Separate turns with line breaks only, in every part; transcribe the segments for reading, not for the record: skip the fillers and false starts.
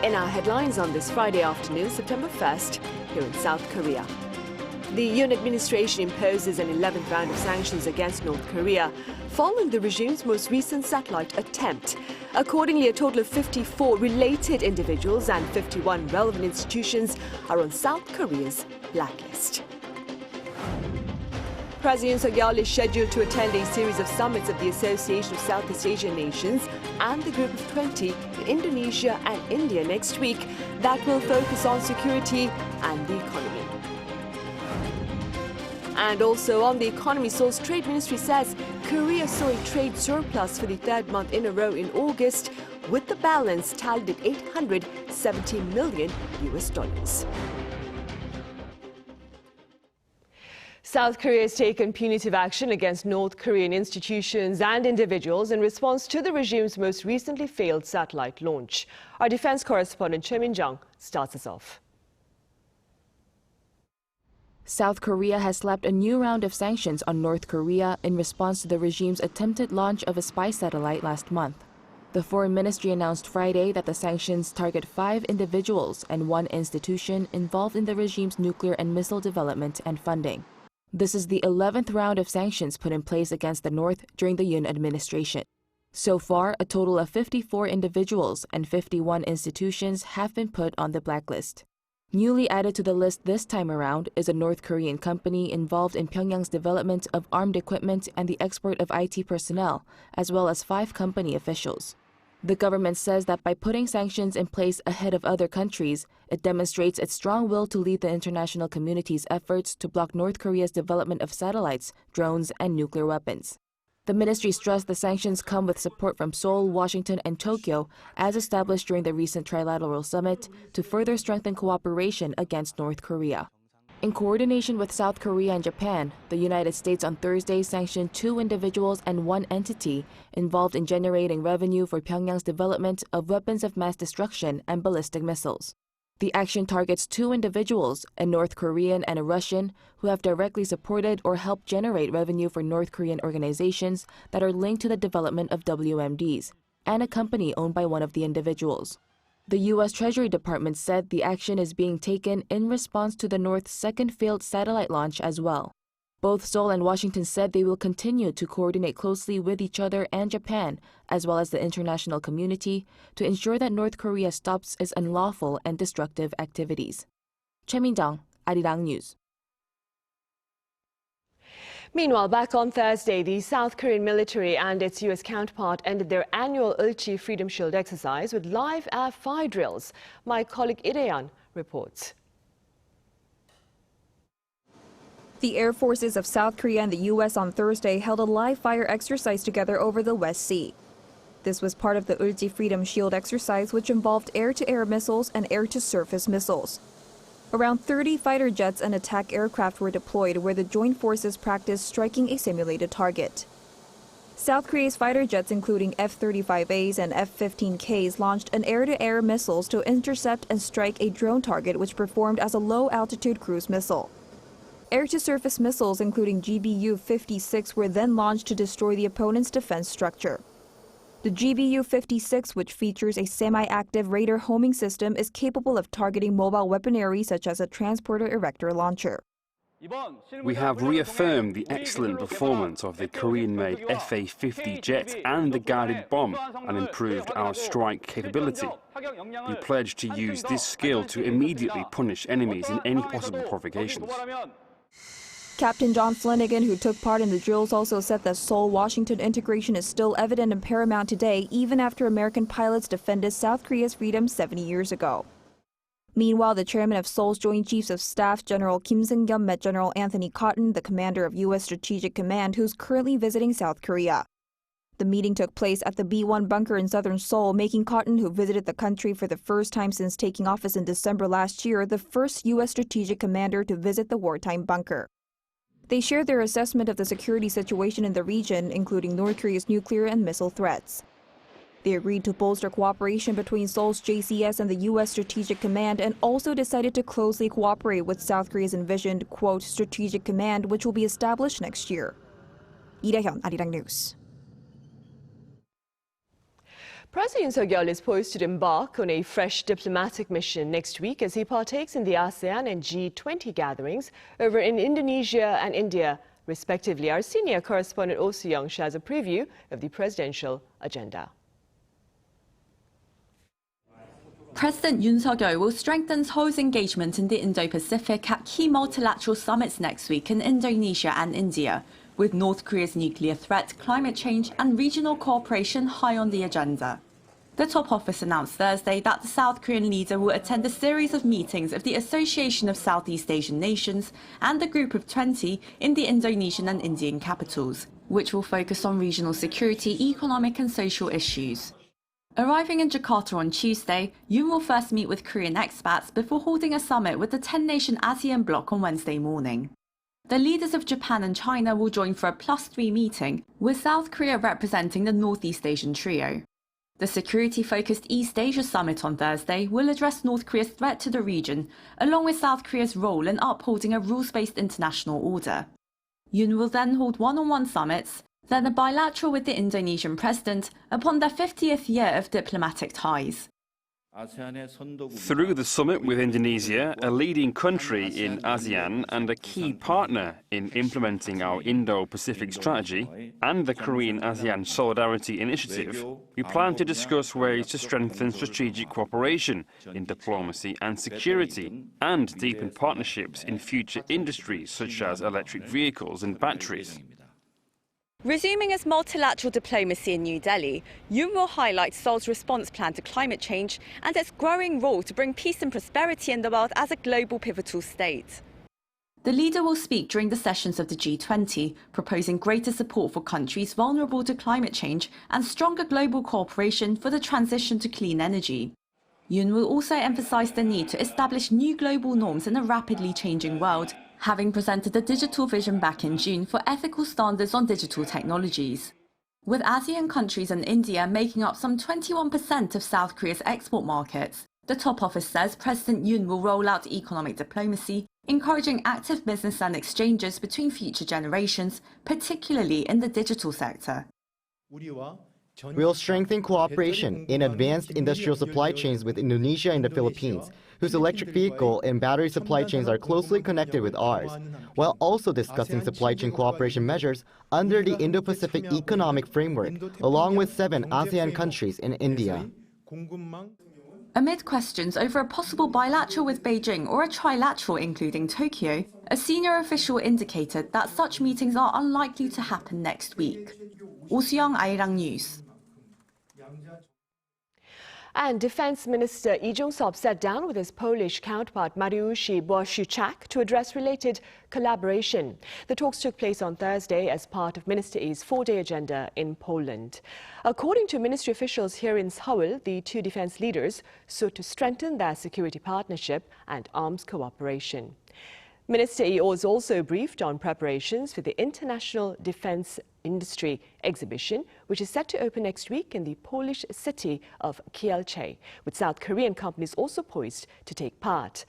In our headlines on this Friday afternoon, September 1st, here in South Korea. The Yoon administration imposes an 11th round of sanctions against North Korea, following the regime's most recent satellite attempt. Accordingly, a total of 54 related individuals and 51 relevant institutions are on South Korea's blacklist. President Seok-yeol is scheduled to attend a series of summits of the Association of Southeast Asian Nations and the Group of 20 in Indonesia and India next week that will focus on security and the economy. And also on the economy, Seoul's Trade Ministry says Korea saw a trade surplus for the third month in a row in August, with the balance tallied at $870 million. South Korea has taken punitive action against North Korean institutions and individuals in response to the regime's most recently failed satellite launch. Our defense correspondent Choi Min-jung starts us off.
South Korea has slapped a new round of sanctions on North Korea in response to the regime's attempted launch of a spy satellite last month. The Foreign Ministry announced Friday that the sanctions target 5 individuals and 1 institution involved in the regime's nuclear and missile development and funding. This is the 11th round of sanctions put in place against the North during the Yoon administration. So far, a total of 54 individuals and 51 institutions have been put on the blacklist. Newly added to the list this time around is a North Korean company involved in Pyongyang's development of armed equipment and the export of IT personnel, as well as 5 company officials. The government says that by putting sanctions in place ahead of other countries, it demonstrates its strong will to lead the international community's efforts to block North Korea's development of satellites, drones, and nuclear weapons. The ministry stressed the sanctions come with support from Seoul, Washington, and Tokyo, as established during the recent trilateral summit, to further strengthen cooperation against North Korea. In coordination with South Korea and Japan, the United States on Thursday sanctioned 2 individuals and 1 entity involved in generating revenue for Pyongyang's development of weapons of mass destruction and ballistic missiles. The action targets 2 individuals, a North Korean and a Russian, who have directly supported or helped generate revenue for North Korean organizations that are linked to the development of WMDs, and a company owned by one of the individuals. The U.S. Treasury Department said the action is being taken in response to the North's second failed satellite launch as well. Both Seoul and Washington said they will continue to coordinate closely with each other and Japan, as well as the international community, to ensure that North Korea stops its unlawful and destructive activities. Choi Min-jung, Arirang News.
Meanwhile, back on Thursday, the South Korean military and its U.S. counterpart ended their annual Ulchi Freedom Shield exercise with live air fire drills. My colleague Arirang reports.
The air forces of South Korea and the U.S. on Thursday held a live fire exercise together over the West Sea. This was part of the Ulchi Freedom Shield exercise, which involved air-to-air missiles and air-to-surface missiles. Around 30 fighter jets and attack aircraft were deployed where the joint forces practiced striking a simulated target. South Korea's fighter jets, including F-35As and F-15Ks, launched an air-to-air missiles to intercept and strike a drone target which performed as a low-altitude cruise missile. Air-to-surface missiles, including GBU-56, were then launched to destroy the opponent's defense structure. The GBU-56, which features a semi-active radar homing system, is capable of targeting mobile weaponry such as a transporter-erector launcher.
We have reaffirmed the excellent performance of the Korean-made FA-50 jet and the guided bomb and improved our strike capability. We pledge to use this skill to immediately punish enemies in any possible provocations.
Captain John Flanagan, who took part in the drills, also said that Seoul-Washington integration is still evident and paramount today, even after American pilots defended South Korea's freedom 70 years ago. Meanwhile, the chairman of Seoul's Joint Chiefs of Staff, General Kim Seung-kyun, met General Anthony Cotton, the commander of U.S. Strategic Command, who's currently visiting South Korea. The meeting took place at the B-1 bunker in southern Seoul, making Cotton, who visited the country for the first time since taking office in December last year, the first U.S. strategic commander to visit the wartime bunker. They shared their assessment of the security situation in the region, including North Korea's nuclear and missile threats. They agreed to bolster cooperation between Seoul's JCS and the U.S. Strategic Command, and also decided to closely cooperate with South Korea's envisioned, quote, Strategic Command, which will be established next year. Lee Hyun, Arirang News.
President Yoon Suk-yeol is poised to embark on a fresh diplomatic mission next week as he partakes in the ASEAN and G20 gatherings over in Indonesia and India, respectively. Our senior correspondent Oh Soo-young shares a preview of the presidential agenda.
President Yoon Suk-yeol will strengthen Seoul's engagement in the Indo-Pacific at key multilateral summits next week in Indonesia and India, with North Korea's nuclear threat, climate change and regional cooperation high on the agenda. The top office announced Thursday that the South Korean leader will attend a series of meetings of the Association of Southeast Asian Nations and the Group of 20 in the Indonesian and Indian capitals, which will focus on regional security, economic and social issues. Arriving in Jakarta on Tuesday, Yoon will first meet with Korean expats before holding a summit with the 10-nation ASEAN bloc on Wednesday morning. The leaders of Japan and China will join for a +3 meeting, with South Korea representing the Northeast Asian trio. The security-focused East Asia Summit on Thursday will address North Korea's threat to the region, along with South Korea's role in upholding a rules-based international order. Yoon will then hold one-on-one summits, then a bilateral with the Indonesian president upon their 50th year of diplomatic ties.
Through the summit with Indonesia, a leading country in ASEAN and a key partner in implementing our Indo-Pacific strategy and the Korean-ASEAN Solidarity Initiative, we plan to discuss ways to strengthen strategic cooperation in diplomacy and security and deepen partnerships in future industries such as electric vehicles and batteries.
Resuming its multilateral diplomacy in New Delhi, Yoon will highlight Seoul's response plan to climate change and its growing role to bring peace and prosperity in the world as a global pivotal state. The leader will speak during the sessions of the G20, proposing greater support for countries vulnerable to climate change and stronger global cooperation for the transition to clean energy. Yoon will also emphasize the need to establish new global norms in a rapidly changing world, having presented the Digital Vision back in June for ethical standards on digital technologies. With ASEAN countries and India making up some 21% of South Korea's export markets, the top office says President Yoon will roll out economic diplomacy, encouraging active business and exchanges between future generations, particularly in the digital sector.
We will strengthen cooperation in advanced industrial supply chains with Indonesia and the Philippines, whose electric vehicle and battery supply chains are closely connected with ours, while also discussing supply chain cooperation measures under the Indo-Pacific Economic Framework, along with 7 ASEAN countries in India.
Amid questions over a possible bilateral with Beijing or a trilateral including Tokyo, a senior official indicated that such meetings are unlikely to happen next week. Oh Soo-young, Arirang News.
And Defense Minister Lee Jong-sop sat down with his Polish counterpart Mariusz Błaszczak to address related collaboration. The talks took place on Thursday as part of Minister Lee's 4-day agenda in Poland. According to ministry officials here in Seoul, the two defense leaders sought to strengthen their security partnership and arms cooperation. Minister Lee was also briefed on preparations for the International Defense Industry Exhibition, which is set to open next week in the Polish city of Kielce, with South Korean companies also poised to take part.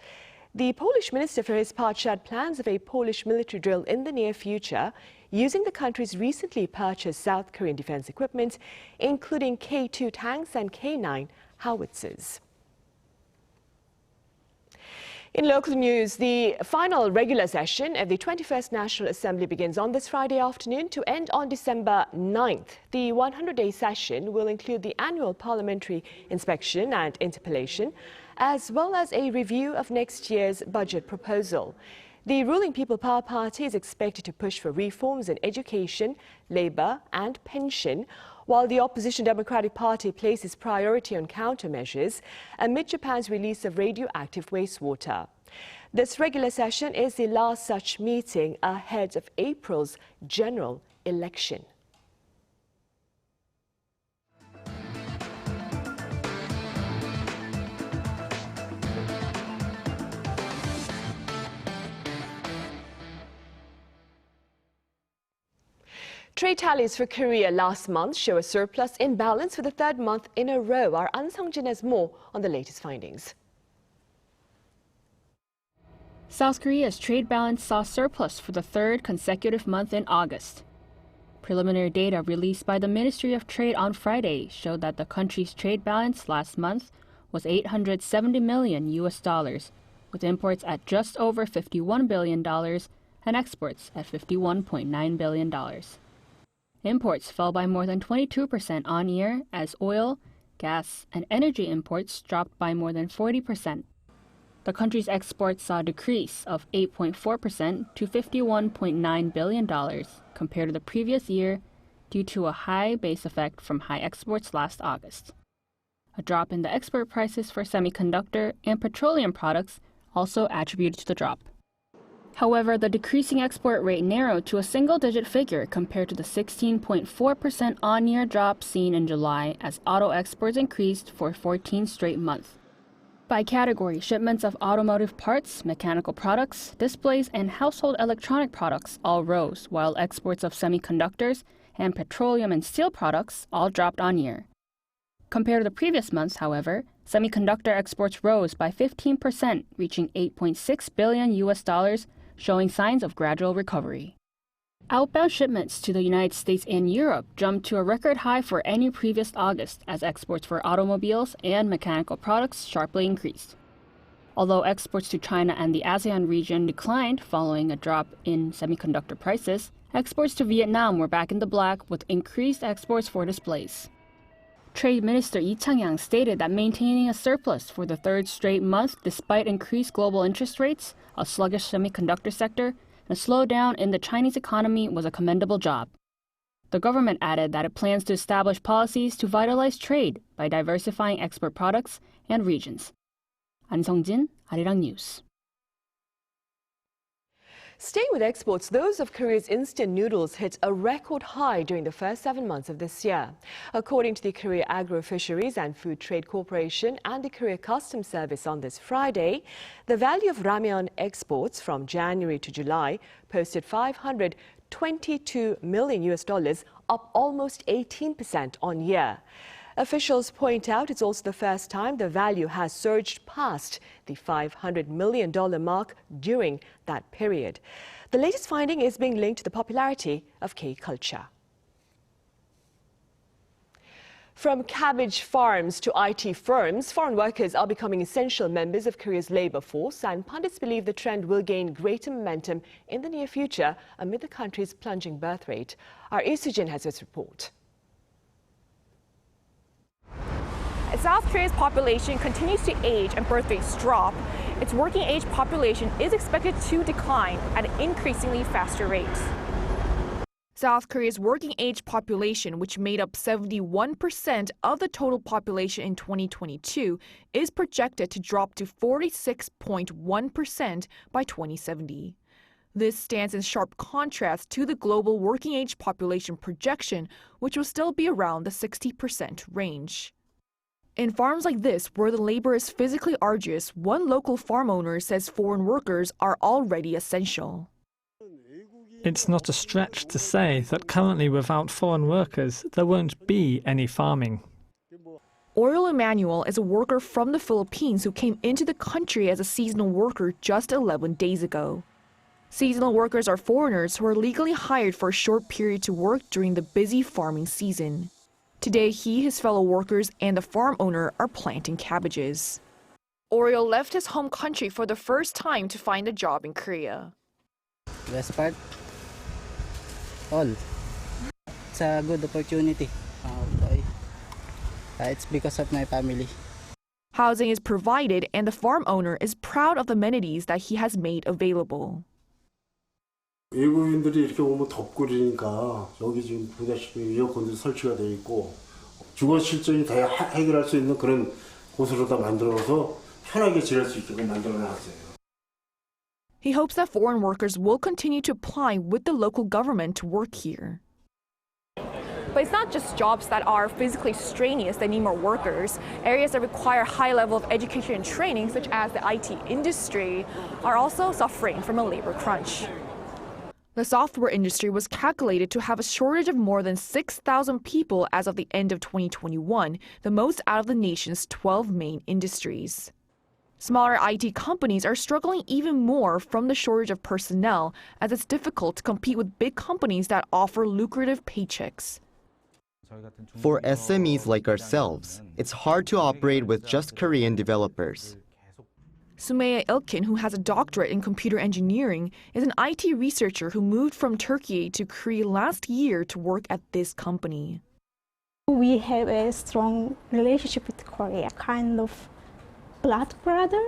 The Polish minister, for his part, shared plans of a Polish military drill in the near future, using the country's recently purchased South Korean defense equipment, including K2 tanks and K9 howitzers. In local news, the final regular session of the 21st National Assembly begins on this Friday afternoon to end on December 9th. The 100-day session will include the annual parliamentary inspection and interpellation, as well as a review of next year's budget proposal. The ruling People Power Party is expected to push for reforms in education, labour and pension, while the opposition Democratic Party places priority on countermeasures amid Japan's release of radioactive wastewater. This regular session is the last such meeting ahead of April's general election. Trade tallies for Korea last month show a surplus in balance for the 3rd month in a row. Our An Sung-jin has more on the latest findings.
South Korea's trade balance saw surplus for the 3rd consecutive month in August. Preliminary data released by the Ministry of Trade on Friday showed that the country's trade balance last month was $870 million, with imports at just over $51 billion and exports at $51.9 billion. Imports fell by more than 22% on year as oil, gas, and energy imports dropped by more than 40%. The country's exports saw a decrease of 8.4% to $51.9 billion compared to the previous year due to a high base effect from high exports last August. A drop in the export prices for semiconductor and petroleum products also attributed to the drop. However, the decreasing export rate narrowed to a single-digit figure compared to the 16.4% on-year drop seen in July as auto exports increased for 14 straight months. By category, shipments of automotive parts, mechanical products, displays, and household electronic products all rose, while exports of semiconductors and petroleum and steel products all dropped on year. Compared to the previous months, however, semiconductor exports rose by 15%, reaching $8.6 billion, showing signs of gradual recovery. Outbound shipments to the United States and Europe jumped to a record high for any previous August as exports for automobiles and mechanical products sharply increased. Although exports to China and the ASEAN region declined following a drop in semiconductor prices, exports to Vietnam were back in the black with increased exports for displays. Trade Minister Ino stated that maintaining a surplus for the third straight month despite increased global interest rates, a sluggish semiconductor sector, and a slowdown in the Chinese economy was a commendable job. The government added that it plans to establish policies to vitalize trade by diversifying export products and regions. 안성진, Arirang News.
Staying with exports, those of Korea's instant noodles hit a record high during the first 7 months of this year. According to the Korea Agro-Fisheries and Food Trade Corporation and the Korea Customs Service on this Friday, the value of ramyeon exports from January to July posted $522 million, up almost 18% on year. Officials point out it's also the first time the value has surged past the $500 million mark during that period. The latest finding is being linked to the popularity of K-culture. From cabbage farms to IT firms, foreign workers are becoming essential members of Korea's labor force, and pundits believe the trend will gain greater momentum in the near future amid the country's plunging birth rate. Our Isujin has this report.
As South Korea's population continues to age and birth rates drop, its working age population is expected to decline at an increasingly faster rate. South Korea's working age population, which made up 71% of the total population in 2022, is projected to drop to 46.1% by 2070. This stands in sharp contrast to the global working age population projection, which will still be around the 60% range. In farms like this, where the labor is physically arduous, one local farm owner says foreign workers are already essential.
It's not a stretch to say that currently without foreign workers, there won't be any farming.
Oriol Emmanuel is a worker from the Philippines who came into the country as a seasonal worker just 11 days ago. Seasonal workers are foreigners who are legally hired for a short period to work during the busy farming season. Today, he, his fellow workers, and the farm owner are planting cabbages. Oriol left his home country for the first time to find a job in Korea.
Best part? All. It's a good opportunity. It's because of my family.
Housing is provided, and the farm owner is proud of the amenities that he has made available.
외국인들이 이렇게 오면 덥고 그러니까 여기 지금 보다시피 에어컨도 설치가 돼 있고 주거 실정이 다 해결할 수 있는 그런 곳으로다 만들어서 편하게 지낼 수 있게끔 만들어 놨어요.
He hopes that foreign workers will continue to apply with the local government to work here. But it's not just jobs that are physically strenuous that need more workers. Areas that require a high level of education and training, such as the IT industry, are also suffering from a labor crunch. The software industry was calculated to have a shortage of more than 6,000 people as of the end of 2021, the most out of the nation's 12 main industries. Smaller IT companies are struggling even more from the shortage of personnel, as it's difficult to compete with big companies that offer lucrative paychecks.
For SMEs like ourselves, it's hard to operate with just Korean developers.
Sumaya Ilkin, who has a doctorate in computer engineering, is an IT researcher who moved from Turkey to Korea last year to work at this company.
We have a strong relationship with Korea, kind of blood brother.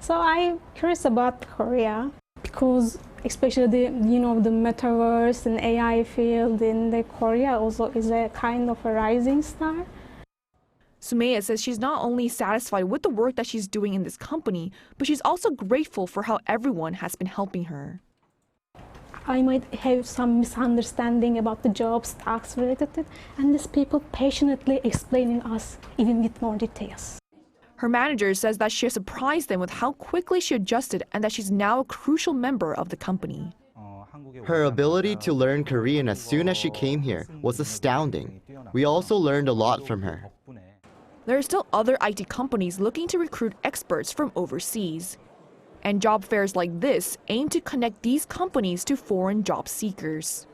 So I'm curious about Korea because especially the metaverse and AI field in the Korea also is a kind of a rising star.
Sumaya says she's not only satisfied with the work that she's doing in this company, but she's also grateful for how everyone has been helping her.
I might have some misunderstanding about the jobs, tasks related to it, and these people passionately explaining us even with more details.
Her manager says that she has surprised them with how quickly she adjusted and that she's now a crucial member of the company.
Her ability to learn Korean as soon as she came here was astounding. We also learned a lot from her.
There are still other IT companies looking to recruit experts from overseas. And job fairs like this aim to connect these companies to foreign job seekers.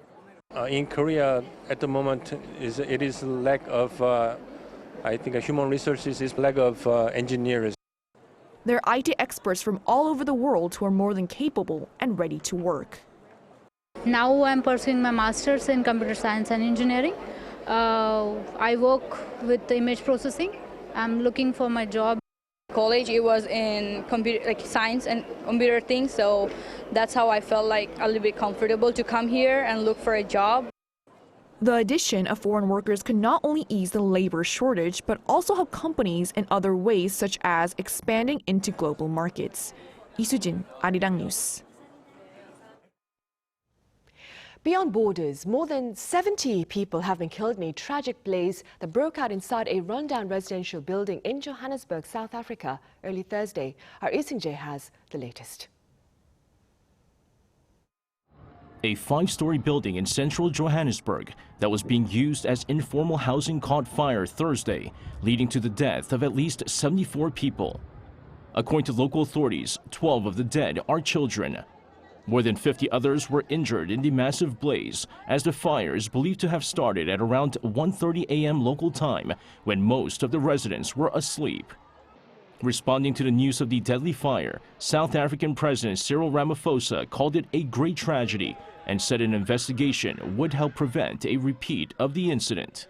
In Korea, at the moment, it is lack of, I think, human resources, is lack of engineers.
There are IT experts from all over the world who are more than capable and ready to work.
Now I'm pursuing my master's in computer science and engineering. I work with image processing. I'm looking for my job.
College, it was in computer, like science and computer things, so that's how I felt like a little bit comfortable to come here and look for a job.
The addition of foreign workers can not only ease the labor shortage, but also help companies in other ways, such as expanding into global markets. 이수진, Arirang News.
Beyond borders, more than 70 people have been killed in a tragic blaze that broke out inside a rundown residential building in Johannesburg, South Africa, early Thursday. Our Isingjae has the latest.
A 5-story building in central Johannesburg that was being used as informal housing caught fire Thursday, leading to the death of at least 74 people. According to local authorities, 12 of the dead are children. More than 50 others were injured in the massive blaze, as the fire is believed to have started at around 1:30 a.m. local time, when most of the residents were asleep. Responding to the news of the deadly fire, South African President Cyril Ramaphosa called it a great tragedy and said an investigation would help prevent a repeat of the incident.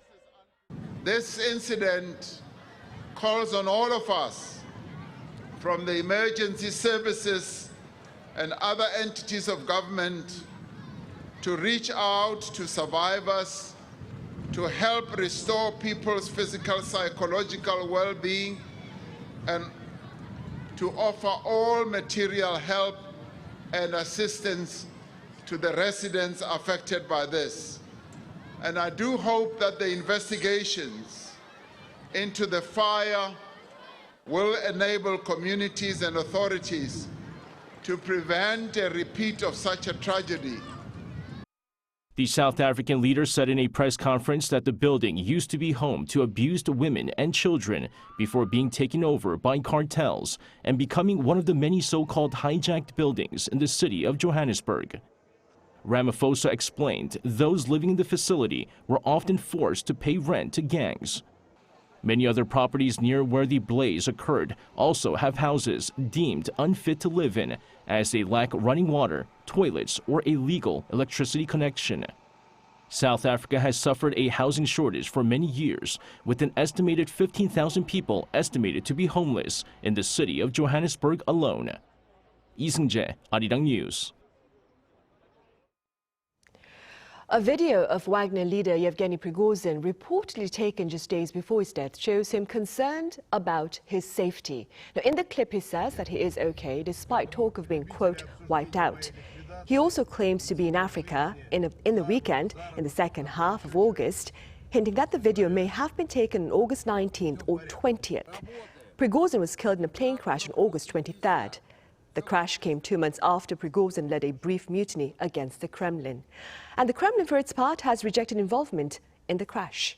This incident calls on all of us, from the emergency services and other entities of government, to reach out to survivors, to help restore people's physical, psychological well-being, and to offer all material help and assistance to the residents affected by this. And I do hope that the investigations into the fire will enable communities and authorities to prevent a repeat of such a tragedy.
The South African leader said in a press conference that the building used to be home to abused women and children before being taken over by cartels and becoming one of the many so-called hijacked buildings in the city of Johannesburg. Ramaphosa explained those living in the facility were often forced to pay rent to gangs. Many other properties near where the blaze occurred also have houses deemed unfit to live in, as they lack running water, toilets, or a legal electricity connection. South Africa has suffered a housing shortage for many years, with an estimated 15,000 people estimated to be homeless in the city of Johannesburg alone. 이승재, Arirang News.
A video of Wagner leader Yevgeny Prigozhin, reportedly taken just days before his death, shows him concerned about his safety. Now, in the clip, he says that he is okay, despite talk of being, quote, wiped out. He also claims to be in Africa in the weekend, in the second half of August, hinting that the video may have been taken on August 19th or 20th. Prigozhin was killed in a plane crash on August 23rd. The crash came 2 months after Prigozhin led a brief mutiny against the Kremlin. And the Kremlin, for its part, has rejected involvement in the crash.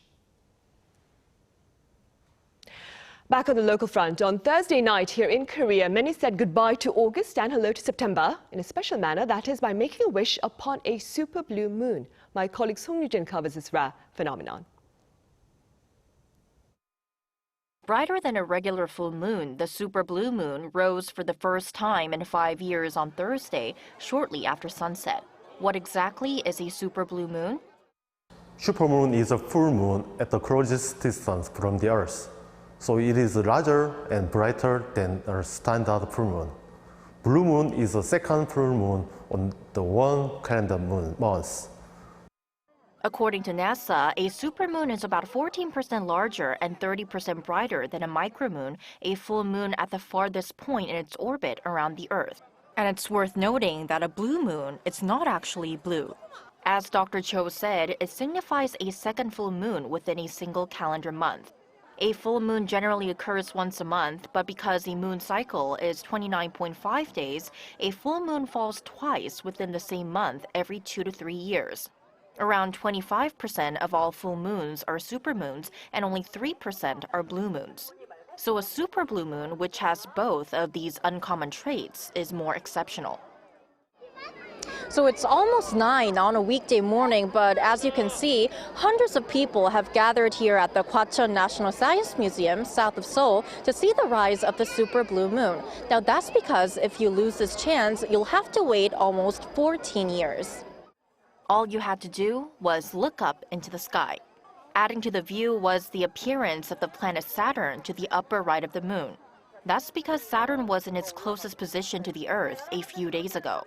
Back on the local front, on Thursday night here in Korea, many said goodbye to August and hello to September in a special manner, that is by making a wish upon a super blue moon. My colleague Song Yoo-jin covers this rare phenomenon.
Brighter than a regular full moon, the super blue moon rose for the first time in 5 years on Thursday, shortly after sunset. What exactly is a super blue moon?
Supermoon is a full moon at the closest distance from the Earth, so it is larger and brighter than a standard full moon. Blue moon is the second full moon on the one calendar month.
According to NASA, a supermoon is about 14% larger and 30% brighter than a micromoon, a full moon at the farthest point in its orbit around the Earth. And it's worth noting that a blue moon is not actually blue. As Dr. Cho said, it signifies a second full moon within a single calendar month. A full moon generally occurs once a month, but because a moon cycle is 29.5 days, a full moon falls twice within the same month every 2 to 3 years. Around 25% of all full moons are supermoons, and only 3% are blue moons. So a super blue moon, which has both of these uncommon traits, is more exceptional.
So it's almost 9 on a weekday morning, but as you can see, hundreds of people have gathered here at the Gwacheon National Science Museum, south of Seoul, to see the rise of the super blue moon. Now that's because if you lose this chance, you'll have to wait almost 14 years.
All you had to do was look up into the sky. Adding to the view was the appearance of the planet Saturn to the upper right of the moon. That's because Saturn was in its closest position to the Earth a few days ago.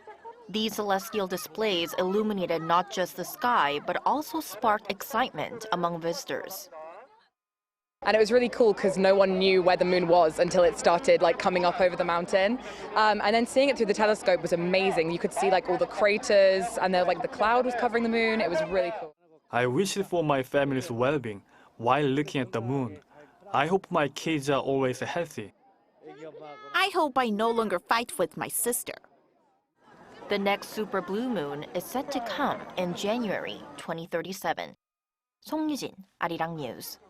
These celestial displays illuminated not just the sky, but also sparked excitement among visitors.
And it was really cool because no one knew where the moon was until it started coming up over the mountain. And then seeing it through the telescope was amazing. You could see all the craters, and the cloud was covering the moon. It was really cool.
I wished for my family's well-being while looking at the moon. I hope my kids are always healthy.
I hope I no longer fight with my sister.
The next super blue moon is set to come in January 2037. Song Yoo-jin, Arirang News.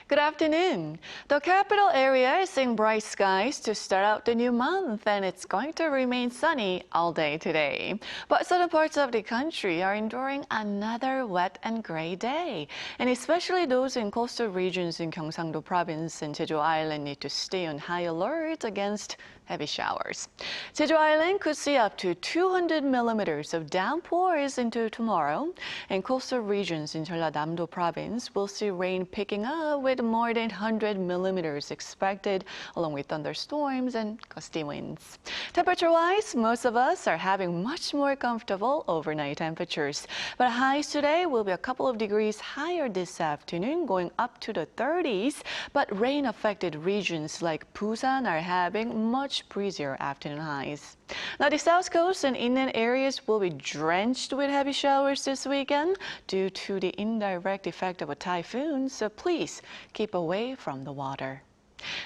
Good afternoon. The capital area is seeing bright skies to start out the new month, and it's going to remain sunny all day today. But certain parts of the country are enduring another wet and gray day, and especially those in coastal regions in Gyeongsang-do province and Jeju Island need to stay on high alert against heavy showers. Jeju Island could see up to 200 millimeters of downpours into tomorrow, and coastal regions in Jeollanam-do province will see rain picking up with more than 100 millimeters expected, along with thunderstorms and gusty winds. Temperature-wise, most of us are having much more comfortable overnight temperatures, but highs today will be a couple of degrees higher this afternoon, going up to the 30s, but rain-affected regions like Busan are having much breezier afternoon highs. Now the south coast and inland areas will be drenched with heavy showers this weekend due to the indirect effect of a typhoon, so please keep away from the water.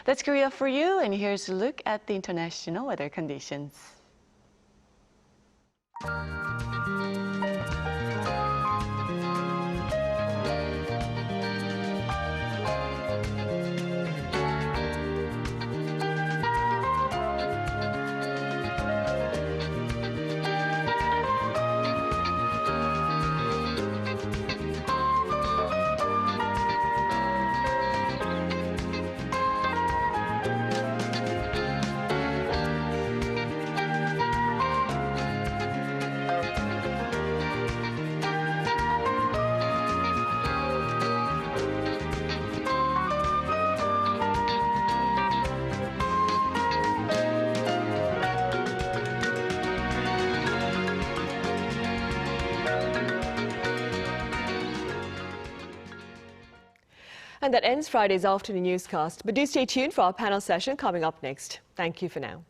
That's Korea for you, and here's a look at the international weather conditions.
And that ends Friday's afternoon newscast. But do stay tuned for our panel session coming up next. Thank you for now.